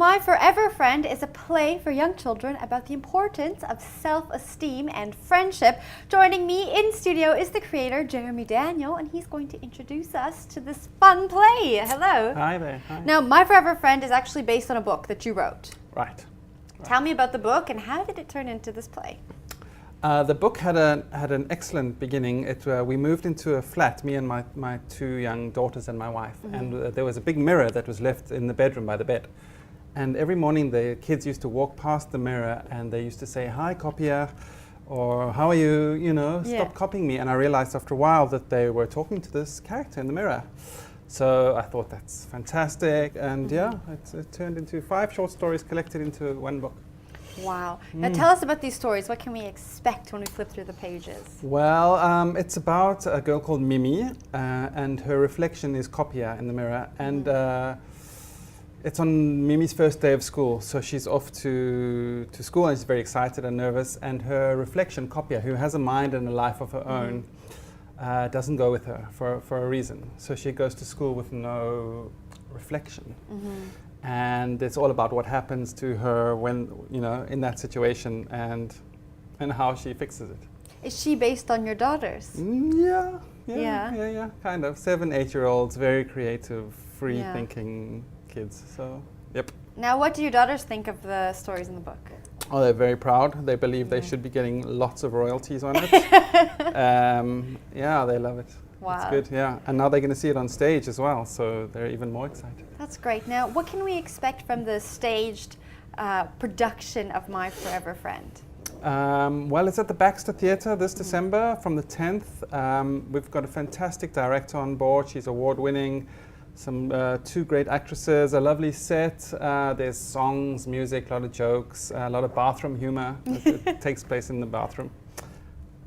My Forever Friend is a play for young children about the importance of self-esteem and friendship. Joining me in studio is the creator, Jeremy Daniel, and he's going to introduce us to this fun play. Hello. Hi there. Hi. Now, My Forever Friend is actually based on a book that you wrote. Right. Tell me about the book and how did it turn into this play? The book had an excellent beginning. We moved into a flat, me and my two young daughters and my wife, and there was a big mirror that was left in the bedroom by the bed. And every morning the kids used to walk past the mirror and they used to say, "Hi, copier," or "How are you? You know, stop copying me." And I realized after a while that they were talking to this character in the mirror. So I thought that's fantastic, and it turned into 5 short stories collected into one book. Wow. Now tell us about these stories. What can we expect when we flip through the pages? Well, it's about a girl called Mimi, and her reflection is Copier in the mirror. And it's on Mimi's first day of school, so she's off to school and she's very excited and nervous. And her reflection, Copier, who has a mind and a life of her own, doesn't go with her for a reason. So she goes to school with no reflection. And it's all about what happens to her when, in that situation and how she fixes it. Is she based on your daughters? Yeah, kind of. 7, 8-year-olds, very creative, free-thinking kids. So, yep. Now, what do your daughters think of the stories in the book? Oh, they're very proud. They believe they should be getting lots of royalties on it. They love it. Wow. It's good, yeah. And now they're going to see it on stage as well, so they're even more excited. That's great. Now, what can we expect from the staged production of My Forever Friend? Well, it's at the Baxter Theatre this December from the 10th. We've got a fantastic director on board. She's award-winning. Some 2 great actresses, a lovely set. There's songs, music, a lot of jokes, a lot of bathroom humor. It takes place in the bathroom.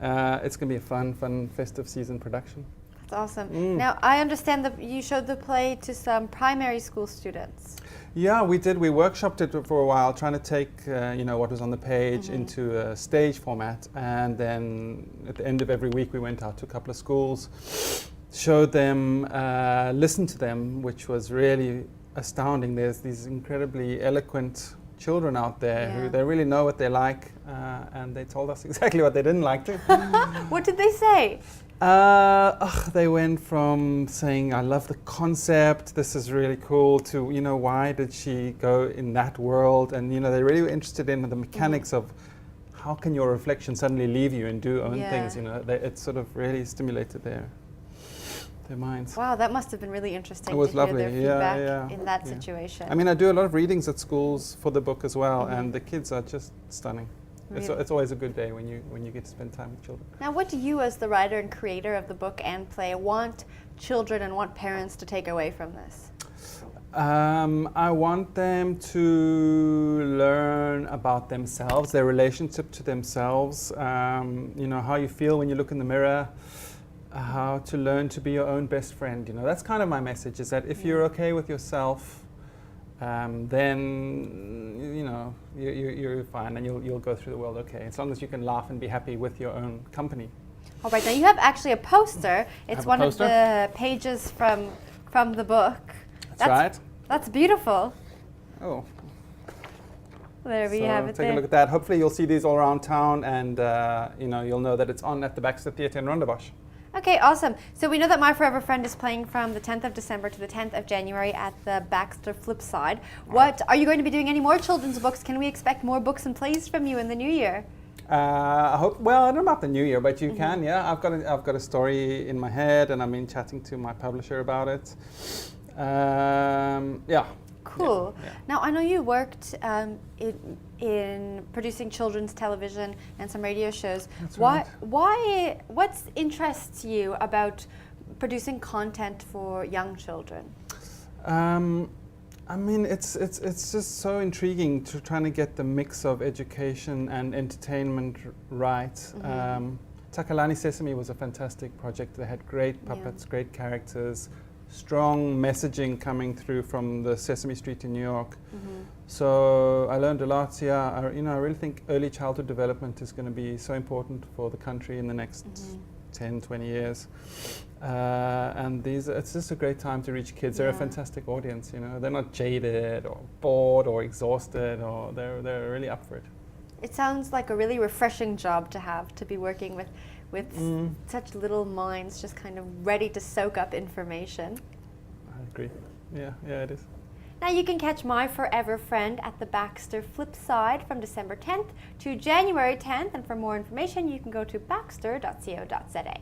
It's going to be a fun, festive season production. That's awesome. Now, I understand that you showed the play to some primary school students. Yeah, we did. We workshopped it for a while, trying to take what was on the page into a stage format. And then at the end of every week, we went out to a couple of schools, showed them, listened to them, which was really astounding. There's these incredibly eloquent children out there who they really know what they like, and they told us exactly what they didn't like too. What did they say? They went from saying, "I love the concept, this is really cool," to, why did she go in that world? And, they're really interested in the mechanics of how can your reflection suddenly leave you and do own things, it sort of really stimulated their minds. Wow, that must have been really interesting. It was to lovely. Hear their feedback in that situation. I mean, I do a lot of readings at schools for the book as well, and the kids are just stunning. Really? It's always a good day when you get to spend time with children. Now, what do you, as the writer and creator of the book and play, want children and want parents to take away from this? I want them to learn about themselves, their relationship to themselves, how you feel when you look in the mirror, how to learn to be your own best friend. That's kind of my message, is that if you're okay with yourself, then you're fine and you'll go through the world okay, as long as you can laugh and be happy with your own company. All right, now you have actually a poster. It's one of the pages from the book. That's right. That's beautiful. Oh. There we have it. Take a look at that. Hopefully you'll see these all around town, and you'll know that it's on at the Baxter Theatre in Rondebosch. Okay, awesome. So we know that My Forever Friend is playing from the 10th of December to the 10th of January at the Baxter Flipside. What are you going to be doing? Any more children's books? Can we expect more books and plays from you in the new year? I hope. Well, I don't know about the new year, but you can. Yeah, I've got a story in my head, and I've been chatting to my publisher about it. Cool. Yeah. Now, I know you worked in producing children's television and some radio shows. That's right. What interests you about producing content for young children? I mean, it's just so intriguing to trying to get the mix of education and entertainment right. Takalani Sesame was a fantastic project. They had great puppets, great characters, strong messaging coming through from the Sesame Street in New York. So I learned a lot. I really think early childhood development is going to be so important for the country in the next 10, 20 years. And it's just a great time to reach kids. They're a Yeah. fantastic audience, you know. They're not jaded or bored or exhausted, or they're really up for it. It sounds like a really refreshing job to have, to be working with such little minds, just kind of ready to soak up information. I agree. Yeah, it is. Now you can catch My Forever Friend at the Baxter Flipside from December 10th to January 10th, and for more information you can go to baxter.co.za.